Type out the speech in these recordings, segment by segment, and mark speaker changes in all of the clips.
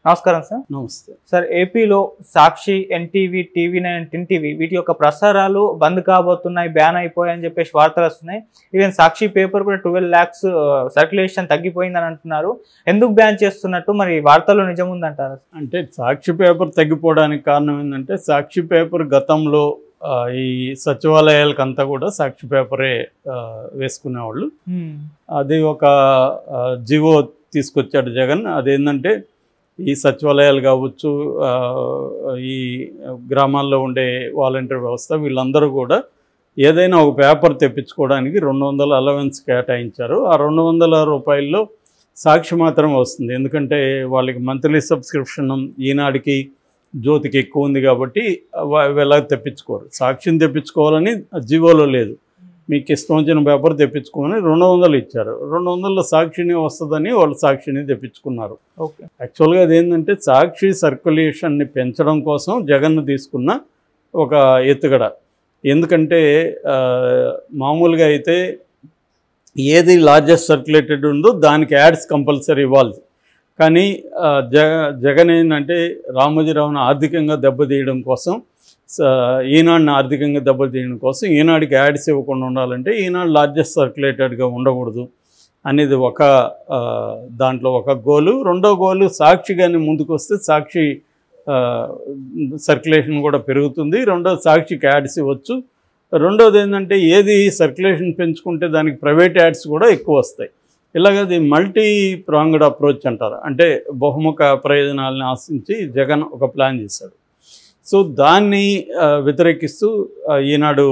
Speaker 1: నమస్కారం సార్.
Speaker 2: నమస్తే
Speaker 1: సార్, ఏపీలో సాక్షి, ఎన్టీవీ, టీవీ9, టిన్ టీవీ వీటి యొక్క ప్రసారాలు బంద్ కాబోతున్నాయి, బ్యాన్ అయిపోయాయని చెప్పేసి వార్తలు వస్తున్నాయి. ఈవెన్ సాక్షి పేపర్ కూడా 12 lakhs సర్క్యులేషన్ తగ్గిపోయిందని అంటున్నారు. ఎందుకు బ్యాన్ చేస్తున్నట్టు మరి వార్తల్లో నిజం ఉందంటారు?
Speaker 2: అంటే సాక్షి పేపర్ తగ్గిపోవడానికి కారణం ఏంటంటే సాక్షి పేపర్ గతంలో ఈ సచివాలయాలకంతా కూడా సాక్షి పేపరే వేసుకునేవాళ్ళు. అది ఒక జీవో తీసుకొచ్చాడు జగన్. అదేంటంటే ఈ సచివాలయాలు కావచ్చు, ఈ గ్రామాల్లో ఉండే వాలంటీర్ వ్యవస్థ, వీళ్ళందరూ కూడా ఏదైనా ఒక పేపర్ తెప్పించుకోవడానికి 200 అలవెన్స్ కేటాయించారు. ఆ 200 రూపాయల్లో సాక్షి మాత్రం వస్తుంది. ఎందుకంటే వాళ్ళకి మంత్లీ సబ్స్క్రిప్షన్ ఈనాడికి, జ్యోతికి ఎక్కువ ఉంది కాబట్టి ఎలా తెప్పించుకోరు. సాక్షిని తెప్పించుకోవాలని జీవోలో లేదు. మీకు ఇష్టం వచ్చిన పేపర్ తెప్పించుకోమని 200 ఇచ్చారు. 200 సాక్షిని వస్తుందని వాళ్ళు సాక్షిని తెప్పించుకున్నారు.
Speaker 1: ఓకే,
Speaker 2: యాక్చువల్గా అదేంటంటే సాక్షి సర్క్యులేషన్ని పెంచడం కోసం జగన్ తీసుకున్న ఒక ఎత్తుగడ. ఎందుకంటే మామూలుగా అయితే ఏది లార్జెస్ట్ సర్క్యులేటెడ్ ఉందో దానికి యాడ్స్ కంపల్సరీ ఇవ్వాలి. కానీ జగన్ ఏంటంటే రామోజీరావును ఆర్థికంగా దెబ్బతీయడం కోసం, ఈనాడుని ఆర్థికంగా దెబ్బతీయడం కోసం ఈనాడికి యాడ్స్ ఇవ్వకుండా ఉండాలంటే ఈనాడు లార్జెస్ట్ సర్క్యులేటెడ్గా ఉండకూడదు అనేది ఒక దాంట్లో ఒక గోలు. రెండో గోలు సాక్షిగానే ముందుకు వస్తే సాక్షి సర్క్యులేషన్ కూడా పెరుగుతుంది. రెండోది సాక్షికి యాడ్స్ ఇవ్వచ్చు. రెండోది ఏంటంటే ఏది సర్క్యులేషన్ పెంచుకుంటే దానికి ప్రైవేట్ యాడ్స్ కూడా ఎక్కువ వస్తాయి. ఇలాగది మల్టీ ప్రాంగ్డ్ అప్రోచ్ అంటారు. అంటే బహుముఖ ప్రయోజనాలను ఆశించి జగన్ ఒక ప్లాన్ చేశాడు. సో దాన్ని వ్యతిరేకిస్తూ ఈనాడు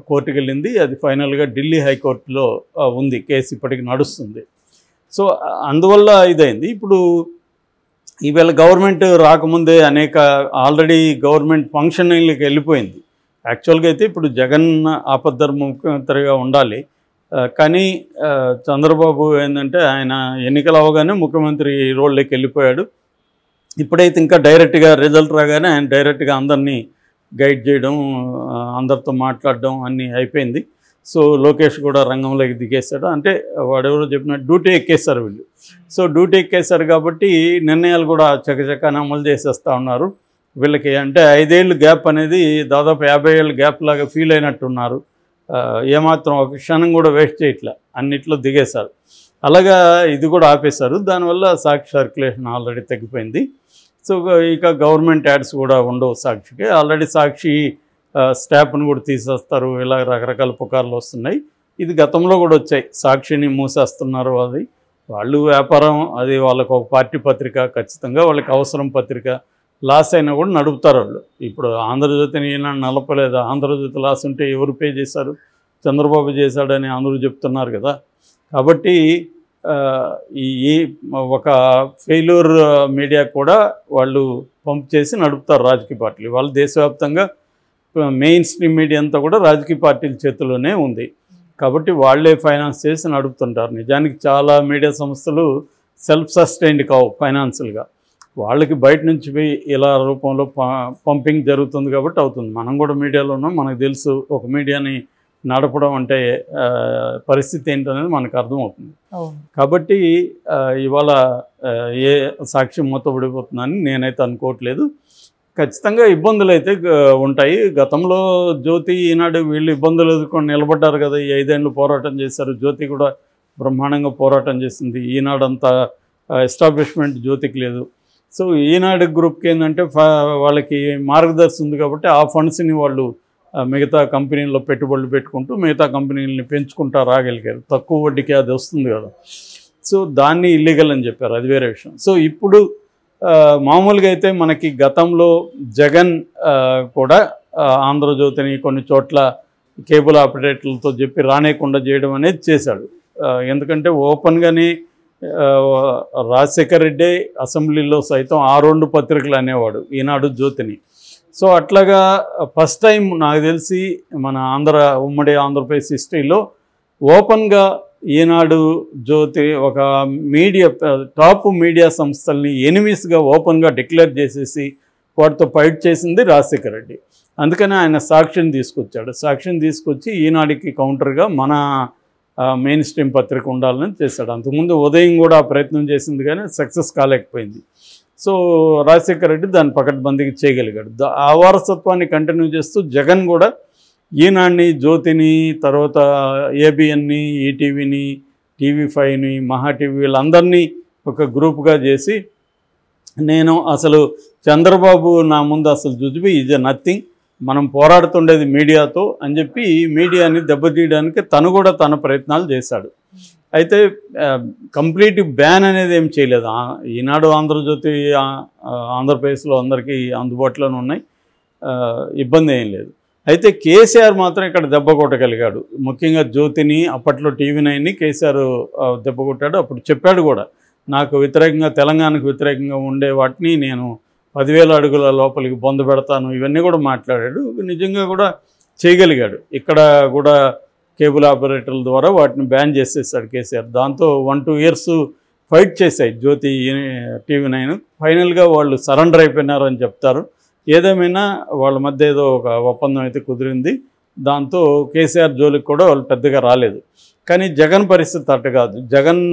Speaker 2: కోర్టుకు వెళ్ళింది. అది ఫైనల్గా ఢిల్లీ హైకోర్టులో ఉంది, కేసు ఇప్పటికి నడుస్తుంది. సో అందువల్ల ఇదైంది. ఇప్పుడు ఈవేళ గవర్నమెంట్ రాకముందే ఆల్రెడీ గవర్నమెంట్ ఫంక్షనింగ్కి వెళ్ళిపోయింది. యాక్చువల్గా అయితే ఇప్పుడు జగన్ ఆపద్ధర్మ ముఖ్యమంత్రిగా ఉండాలి. కానీ చంద్రబాబు ఏంటంటే ఆయన ఎన్నికలు అవగానే ముఖ్యమంత్రి రోల్లోకి వెళ్ళిపోయాడు. ఇప్పుడైతే ఇంకా డైరెక్ట్గా రిజల్ట్ రాగానే ఆయన డైరెక్ట్గా అందరినీ గైడ్ చేయడం, అందరితో మాట్లాడడం అన్నీ అయిపోయింది. సో లోకేష్ కూడా రంగంలోకి దిగేశాడు. అంటే వాడెవరో చెప్పిన డ్యూటీ ఎక్కేశారు వీళ్ళు. సో డ్యూటీ ఎక్కేశారు కాబట్టి నిర్ణయాలు కూడా చకచకాన్ని అమలు చేసేస్తూ ఉన్నారు. వీళ్ళకి అంటే 5 ఏళ్ళు గ్యాప్ అనేది దాదాపు 50 ఏళ్ళ గ్యాప్ లాగా ఫీల్ అయినట్టున్నారు. ఏమాత్రం ఒక క్షణం కూడా వేస్ట్ చేయట్లే, అన్నిట్లో దిగేశారు. అలాగా ఇది కూడా ఆపేశారు. దానివల్ల సాక్షి సర్క్యులేషన్ ఆల్రెడీ తగ్గిపోయింది. సో ఇక గవర్నమెంట్ యాడ్స్ కూడా ఉండవు సాక్షికి. ఆల్రెడీ సాక్షి స్టాఫ్ను కూడా తీసేస్తారు. ఇలా రకరకాల పుకార్లు వస్తున్నాయి. ఇది గతంలో కూడా వచ్చాయి. సాక్షిని మూసేస్తున్నారు. అది వాళ్ళు వ్యాపారం, అది వాళ్ళకు ఒక పార్టీ పత్రిక, ఖచ్చితంగా వాళ్ళకి అవసరం పత్రిక. లాస్ అయినా కూడా నడుపుతారు వాళ్ళు. ఇప్పుడు ఆంధ్రజ్యోతిని ఈనాడు నలపలేదా? ఆంధ్రజ్యోతి లాస్ ఉంటే ఎవరు పే చేశారు? చంద్రబాబు చేశాడని అందరూ చెప్తున్నారు కదా. కాబట్టి ఈ ఒక ఫెయిల్యూర్ మీడియా కూడా వాళ్ళు పంప్ చేసి నడుపుతారు రాజకీయ పార్టీలు. వాళ్ళు దేశవ్యాప్తంగా మెయిన్ స్ట్రీమ్ మీడియా అంతా కూడా రాజకీయ పార్టీల చేతిలోనే ఉంది. కాబట్టి వాళ్ళే ఫైనాన్స్ చేసి నడుపుతుంటారు. నిజానికి చాలా మీడియా సంస్థలు సెల్ఫ్ సస్టైన్డ్ కావు ఫైనాన్షియల్గా. వాళ్ళకి బయట నుంచి పోయి ఇలా రూపంలో పంపింగ్ జరుగుతుంది కాబట్టి అవుతుంది. మనం కూడా మీడియాలో ఉన్నాం, మనకు తెలుసు ఒక మీడియాని నడపడం అంటే పరిస్థితి ఏంటనేది మనకు అర్థమవుతుంది. కాబట్టి ఇవాళ ఏ సాక్షి మూతపడిపోతుందని నేనైతే అనుకోవట్లేదు. ఖచ్చితంగా ఇబ్బందులు అయితే ఉంటాయి. గతంలో జ్యోతి, ఈనాడు వీళ్ళు ఇబ్బందులు ఎదుర్కొని నిలబడ్డారు కదా. ఈ 5 ఏళ్ళు పోరాటం చేశారు. జ్యోతి కూడా బ్రహ్మాండంగా పోరాటం చేసింది. ఈనాడు అంత ఎస్టాబ్లిష్మెంట్ జ్యోతికి లేదు. సో ఈనాడు గ్రూప్కి ఏంటంటే వాళ్ళకి మార్గదర్శి ఉంది కాబట్టి ఆ ఫండ్స్ని వాళ్ళు మిగతా కంపెనీల్లో పెట్టుబడులు పెట్టుకుంటూ మిగతా కంపెనీలని పెంచుకుంటూ రాగలిగారు. తక్కువ వడ్డీకి అది వస్తుంది కదా. సో దాన్ని ఇల్లీగల్ అని చెప్పారు, అది వేరే విషయం. సో ఇప్పుడు మామూలుగా అయితే మనకి గతంలో జగన్ కూడా ఆంధ్రజ్యోతిని కొన్ని చోట్ల కేబుల్ ఆపరేటర్లతో చెప్పి రానేకుండా చేయడం అనేది చేశాడు. ఎందుకంటే ఓపెన్గానే రాజశేఖర్ రెడ్డి అసెంబ్లీలో సైతం ఆ 2 పత్రికలు అనేవాడు, ఈనాడు, జ్యోతిని. సో అట్లాగా ఫస్ట్ టైం నాకు తెలిసి మన ఉమ్మడి ఆంధ్రప్రదేశ్ హిస్టరీలో ఓపెన్గా ఈనాడు, జ్యోతి ఒక మీడియా టాప్ మీడియా సంస్థల్ని ఎనిమీస్గా ఓపెన్గా డిక్లేర్ చేసేసి వాటితో ఫైట్ చేసింది రాజశేఖర్ రెడ్డి. అందుకని ఆయన సాక్షిని తీసుకొచ్చాడు. సాక్షిని తీసుకొచ్చి ఈనాడికి కౌంటర్గా మన మెయిన్ స్ట్రీమ్ పత్రిక ఉండాలని చేశాడు. అంతకుముందు ఉదయం కూడా ప్రయత్నం చేసింది కానీ సక్సెస్ కాలేకపోయింది. సో రాజశేఖర రెడ్డి దాన్ని పకడ్బందీకి చేయగలిగాడు. ఆ వారసత్వాన్ని కంటిన్యూ చేస్తూ జగన్ కూడా ఈనాడుని, జ్యోతిని, తర్వాత ఏబిఎన్ని, ఈటీవీని, టీవీ5ని, మహా టీవీ వీళ్ళందరినీ ఒక గ్రూప్గా చేసి, నేను అసలు చంద్రబాబు నా ముందు అసలు జుజుబి ఈజ్ ఎ నథింగ్, మనం పోరాడుతుండేది మీడియాతో అని చెప్పి మీడియాని దెబ్బతీయడానికి తను కూడా తన ప్రయత్నాలు చేశాడు. అయితే కంప్లీట్ బ్యాన్ అనేది ఏం చేయలేదు. ఈనాడు, ఆంధ్రజ్యోతి ఆంధ్రప్రదేశ్లో అందరికీ అందుబాటులోనే ఉన్నాయి, ఇబ్బంది ఏం లేదు. అయితే కేసీఆర్ మాత్రం ఇక్కడ దెబ్బ కొట్టగలిగాడు. ముఖ్యంగా జ్యోతిని, అప్పట్లో టీవీ9ని కేసీఆర్ దెబ్బ కొట్టాడు. అప్పుడు చెప్పాడు కూడా, నాకు వ్యతిరేకంగా, తెలంగాణకు వ్యతిరేకంగా ఉండే వాటిని నేను 10,000 అడుగుల లోపలికి బొంద పెడతాను, ఇవన్నీ కూడా మాట్లాడాడు. నిజంగా కూడా చేయగలిగాడు. ఇక్కడ కూడా కేబుల్ ఆపరేటర్ల ద్వారా వాటిని బ్యాన్ చేసేసాడు కేసీఆర్. దాంతో 1-2 ఇయర్స్ ఫైట్ చేశాయి జ్యోతి, టీవీ9. ఫైనల్గా వాళ్ళు సరెండర్ అయిపోయినారని చెప్తారు. ఏదేమైనా వాళ్ళ మధ్య ఏదో ఒక ఒప్పందం అయితే కుదిరింది. దాంతో కేసీఆర్ జోలికి కూడా వాళ్ళు పెద్దగా రాలేదు. కానీ జగన్ పరిస్థితి అట్ట కాదు. జగన్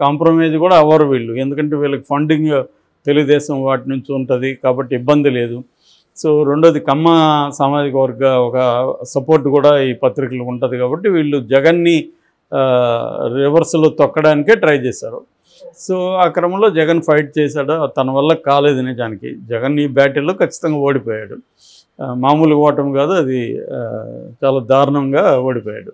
Speaker 2: కాంప్రమైజ్ కూడా అవ్వరు వీళ్ళు, ఎందుకంటే వీళ్ళకి ఫండింగ్ తెలుగుదేశం వాటి నుంచి ఉంటుంది కాబట్టి ఇబ్బంది లేదు. సో రెండోది కమ్మ సామాజిక వర్గ ఒక సపోర్ట్ కూడా ఈ పత్రికలు ఉంటుంది కాబట్టి వీళ్ళు జగన్ని రివర్స్లో తొక్కడానికే ట్రై చేశారు. సో ఆ క్రమంలో జగన్ ఫైట్ చేశాడు. తన వల్ల కాలేదు నిజానికి. జగన్ ఈ బ్యాటిల్లో ఖచ్చితంగా ఓడిపోయాడు. మామూలుగా ఓటమి కాదు, అది చాలా దారుణంగా ఓడిపోయాడు.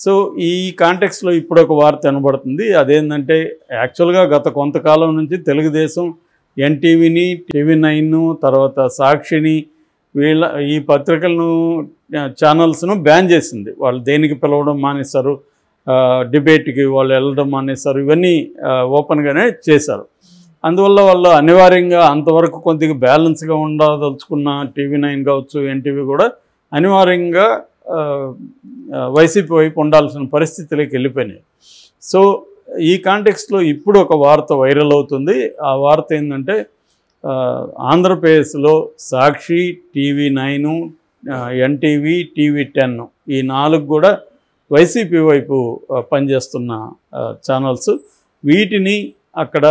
Speaker 2: సో ఈ కాంటెక్స్లో ఇప్పుడు ఒక వార్త వినబడుతుంది. అదేంటంటే యాక్చువల్గా గత కొంతకాలం నుంచి తెలుగుదేశం ఎన్టీవీని, టీవీ9, తర్వాత సాక్షిని, ఈ పత్రికలను, ఛానల్స్ను బ్యాన్ చేసింది. వాళ్ళు దేనికి పిలవడం మానేశారు, డిబేట్కి వాళ్ళు వెళ్ళడం మానేశారు, ఇవన్నీ ఓపెన్గానే చేశారు. అందువల్ల వాళ్ళు అనివార్యంగా అంతవరకు కొద్దిగా బ్యాలెన్స్గా ఉండదలుచుకున్న టీవీ9 కావచ్చు, ఎన్టీవీ కూడా అనివార్యంగా వైసీపీ వైపు ఉండాల్సిన పరిస్థితిలోకి వెళ్ళిపోయినాయి. సో ఈ కాంటెక్స్ట్లో ఇప్పుడు ఒక వార్త వైరల్ అవుతుంది. ఆ వార్త ఏంటంటే ఆంధ్రప్రదేశ్లో సాక్షి, టీవీ9, ఎన్టీవీ, టీవీ10 ఈ 4 కూడా వైసీపీ వైపు పనిచేస్తున్న ఛానల్స్. వీటిని అక్కడ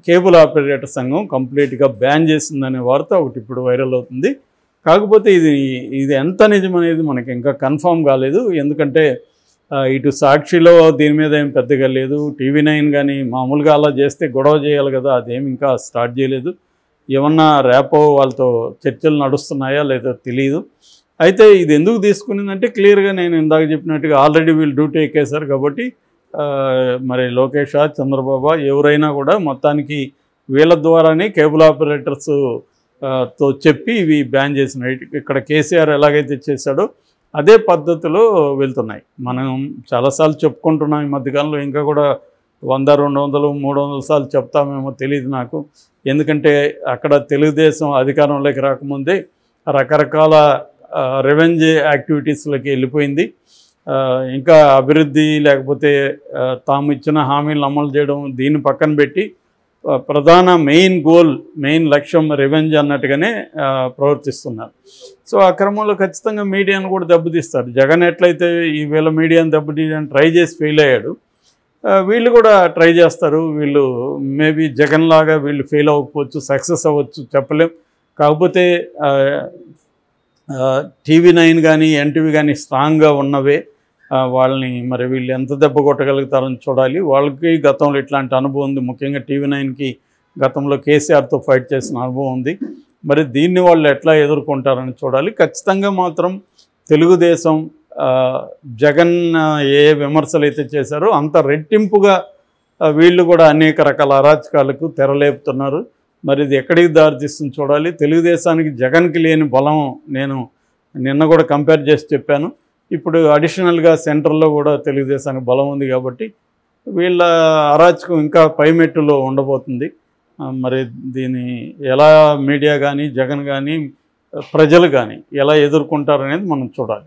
Speaker 2: కేబుల్ ఆపరేటర్ సంఘం కంప్లీట్గా బ్యాన్ చేసిందనే వార్త ఒకటి ఇప్పుడు వైరల్ అవుతుంది. కాకపోతే ఇది ఎంత నిజమనేది మనకి ఇంకా కన్ఫామ్ కాలేదు. ఎందుకంటే ఇటు సాక్షిలో దీని మీద ఏం పెద్దగా లేదు, టీవీ9 కానీ మామూలుగా అలా చేస్తే గొడవ చేయాలి కదా, అదేమి ఇంకా స్టార్ట్ చేయలేదు. ఏమన్నా రేపో వాళ్ళతో చర్చలు నడుస్తున్నాయా లేదో తెలియదు. అయితే ఇది ఎందుకు తీసుకునిందంటే క్లియర్గా నేను ఇందాక చెప్పినట్టుగా ఆల్రెడీ వీళ్ళు డ్యూటీ ఎక్కేశారు కాబట్టి మరి లోకేష్, చంద్రబాబు ఎవరైనా కూడా మొత్తానికి వీళ్ళ ద్వారానే కేబుల్ ఆపరేటర్స్ తో చెప్పి ఇవి బ్యాన్ చేసినాయి. ఇక్కడ కేసీఆర్ ఎలాగైతే చేశాడో అదే పద్ధతిలో వెళ్తున్నాయి. మనం చాలాసార్లు చెప్పుకుంటున్నాం ఈ మధ్యకాలంలో, ఇంకా కూడా 100, 200, 300 సార్లు చెప్తామేమో తెలియదు నాకు. ఎందుకంటే అక్కడ తెలుగుదేశం అధికారంలోకి రాకముందే రకరకాల రెవెన్యూ యాక్టివిటీస్లోకి వెళ్ళిపోయింది. ఇంకా అభివృద్ధి లేకపోతే తాము ఇచ్చిన హామీలను అమలు చేయడం దీన్ని పక్కన పెట్టి ప్రధాన మెయిన్ లక్ష్యం రెవెన్యూ అన్నట్టుగానే ప్రవర్తిస్తున్నారు. సో ఆ క్రమంలో ఖచ్చితంగా మీడియాను కూడా దెబ్బతీస్తారు. జగన్ ఎట్లయితే వీళ్ళ మీడియాను దెబ్బతీయడానికి ట్రై చేసి ఫెయిల్ అయ్యాడు, వీళ్ళు కూడా ట్రై చేస్తారు. వీళ్ళు మేబీ జగన్ లాగా వీళ్ళు ఫెయిల్ అవ్వకపోవచ్చు, సక్సెస్ అవ్వచ్చు, చెప్పలేం. కాకపోతే టీవీ9 కానీ ఎన్టీవీ కానీ స్ట్రాంగ్గా ఉన్నవే. వాళ్ళని మరి వీళ్ళు ఎంత దెబ్బ కొట్టగలుగుతారని చూడాలి. వాళ్ళకి గతంలో ఇట్లాంటి అనుభవం ఉంది. ముఖ్యంగా టీవీ9కి గతంలో కేసీఆర్తో ఫైట్ చేసిన అనుభవం ఉంది. మరి దీన్ని వాళ్ళు ఎట్లా ఎదుర్కొంటారని చూడాలి. ఖచ్చితంగా మాత్రం తెలుగుదేశం జగన్ ఏ విమర్శలు అయితే చేశారో అంత రెట్టింపుగా వీళ్ళు కూడా అనేక రకాల అరాచకాలకు తెరలేపుతున్నారు. మరి ఇది ఎక్కడికి దారితీస్తుంది చూడాలి. తెలుగుదేశానికి జగన్కి లేని బలం నేను నిన్న కూడా కంపేర్ చేసి చెప్పాను. ఇప్పుడు అడిషనల్గా సెంట్రల్లో కూడా తెలుగుదేశానికి బలం ఉంది కాబట్టి వీళ్ళ అరాచకం ఇంకా పైమెట్టులో ఉండబోతుంది. మరి దీన్ని ఎలా మీడియా కానీ జగన్ కానీ ప్రజలు కానీ ఎలా ఎదుర్కొంటారనేది మనం చూడాలి.